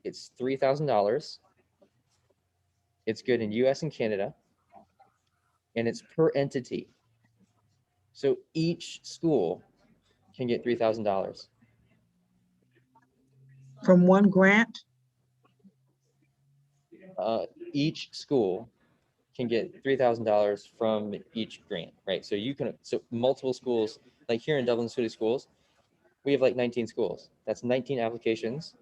It's $3,000. It's good in US and Canada, and it's per entity. So each school can get $3,000. From one grant? Each school can get $3,000 from each grant, right? So you can, so multiple schools, like here in Dublin City Schools, we have like 19 schools. That's 19 applications.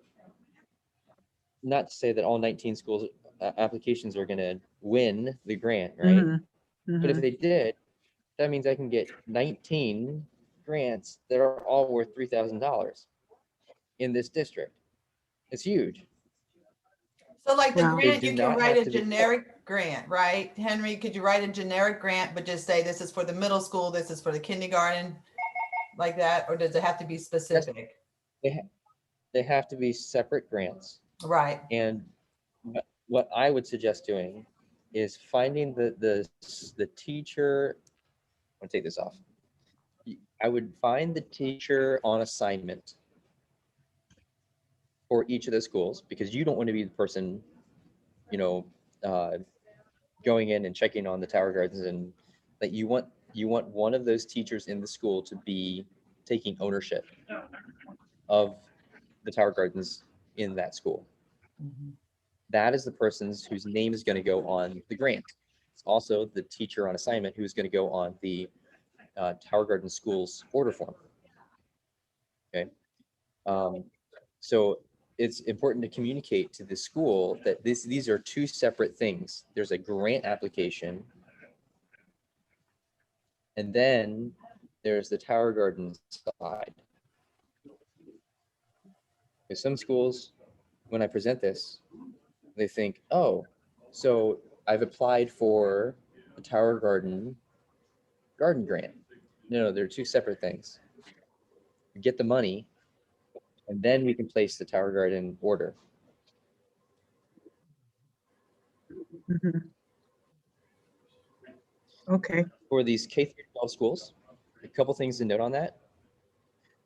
Not to say that all 19 schools applications are going to win the grant, right? But if they did, that means I can get 19 grants that are all worth $3,000 in this district. It's huge. So like the Wow. They grant, do you can not write have a to be. generic grant, right? Henry, could you write a generic grant, but just say this is for the middle school, this is for the kindergarten, like that? Or does it have to be specific? They have to be separate grants. Right. And what I would suggest doing is finding the teacher. I'm gonna take this off. I would find the teacher on assignment for each of the schools, because you don't want to be the person, you know, uh, going in and checking on the Tower Gardens, and that you want one of those teachers in the school to be taking ownership of the Tower Gardens in that school. That is the person whose name is going to go on the grant. It's also the teacher on assignment who's going to go on the Tower Garden Schools order form. Okay. So it's important to communicate to the school that these are two separate things. There's a grant application, and then there's the Tower Garden side. Because some schools, when I present this, they think, oh, so I've applied for the Tower Garden grant. No, they're two separate things. You get the money, and then we can place the Tower Garden order. Okay. For these K through 12 schools, a couple things to note on that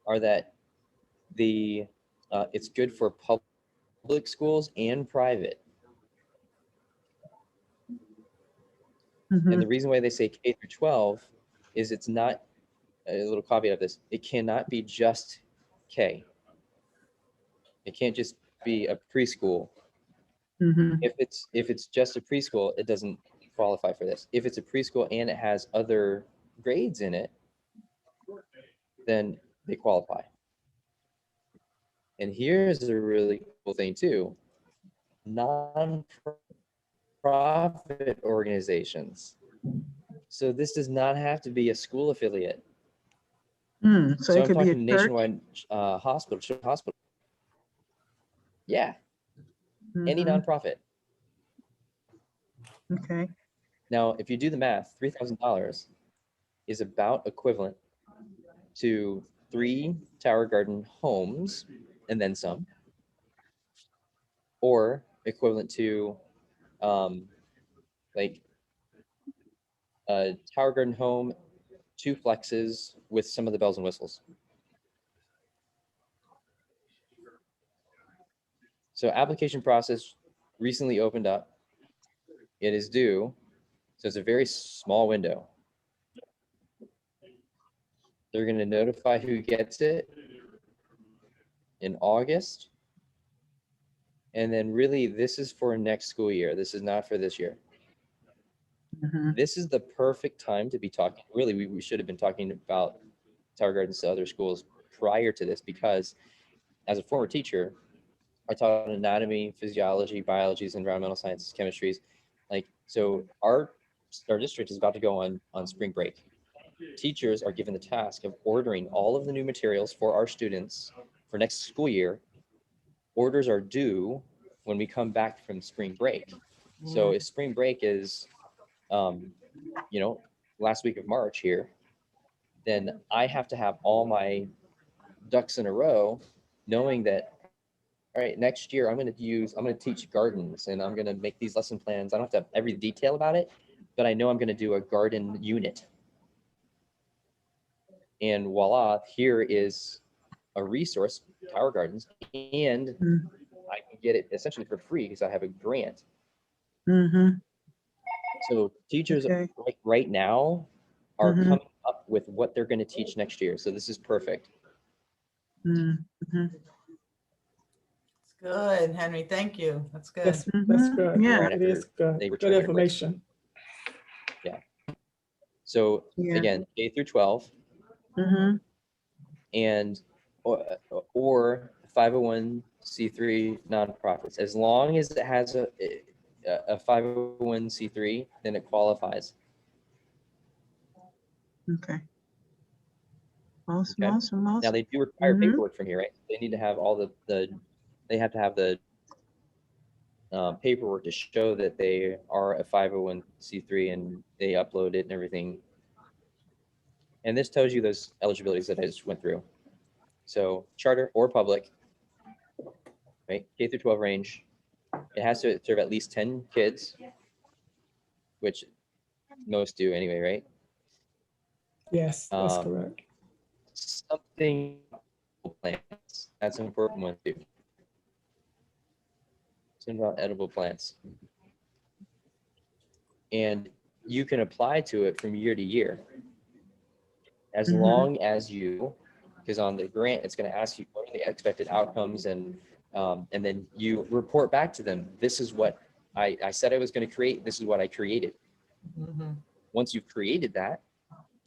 are that it's good for public schools and private. And the reason why they say K through 12 is it's not, a little caveat of this, it cannot be just K. It can't just be a preschool. If it's just a preschool, it doesn't qualify for this. If it's a preschool and it has other grades in it, then they qualify. And here's a really cool thing too. Non-profit organizations. So this does not have to be a school affiliate. So So it I'm could be a talking church? nationwide hospital. Yeah, any nonprofit. Okay. Now, if you do the math, $3,000 is about equivalent to 3 Tower Garden homes and then some, or equivalent to like a Tower Garden home, 2 flexes with some of the bells and whistles. So application process recently opened up. It is due, so it's a very small window. They're going to notify who gets it in August. And then really, this is for next school year. This is not for this year. This is the perfect time to be talking. Really, we should have been talking about Tower Gardens to other schools prior to this, because as a former teacher, I taught anatomy, physiology, biologies, environmental sciences, chemistries. Like, so our district is about to go on spring break. Teachers are given the task of ordering all of the new materials for our students for next school year. Orders are due when we come back from spring break. So if spring break is, you know, last week of March here, then I have to have all my ducks in a row, knowing that, all right, next year I'm going to teach gardens, and I'm going to make these lesson plans. I don't have to have every detail about it, but I know I'm going to do a garden unit. And voila, here is a resource, Tower Gardens, and I can get it essentially for free because I have a grant. Mm-hmm. So teachers Okay. right now are Mhm. coming up with what they're going to teach next year. So this is perfect. Mm-hmm. It's good, Henry. Thank you. That's good. That's good. Yeah. Grant It after is good. they Good return their grant. information. So Yeah. again, K through 12 Mm-hmm. and or 501c3 nonprofits. As long as it has a 501c3, then it qualifies. Okay. Awesome, Okay. awesome, Now awesome. they do require Mhm. paperwork from you, right? They need to have all they have to have the paperwork to show that they are a 501c3 and they upload it and everything. And this tells you those eligibilities that I just went through. So charter or public, right? K through 12 range. It has to serve at least 10 kids, which most do anyway, right? Yes, that's correct. Something plants. That's an important one too. Something about edible plants. And you can apply to it from year to year. As Mhm. long as you, because on the grant, it's going to ask you what are the expected outcomes, and then you report back to them. This is what I said I was going to create. This is what I created. Mhm. Once you've created that,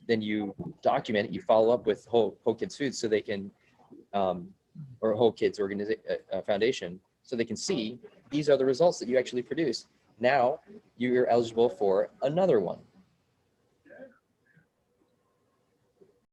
then you document it. You follow up with Whole Kids Foods so they can, or Whole Kids Foundation, so they can see these are the results that you actually produced. Now you're eligible for another one.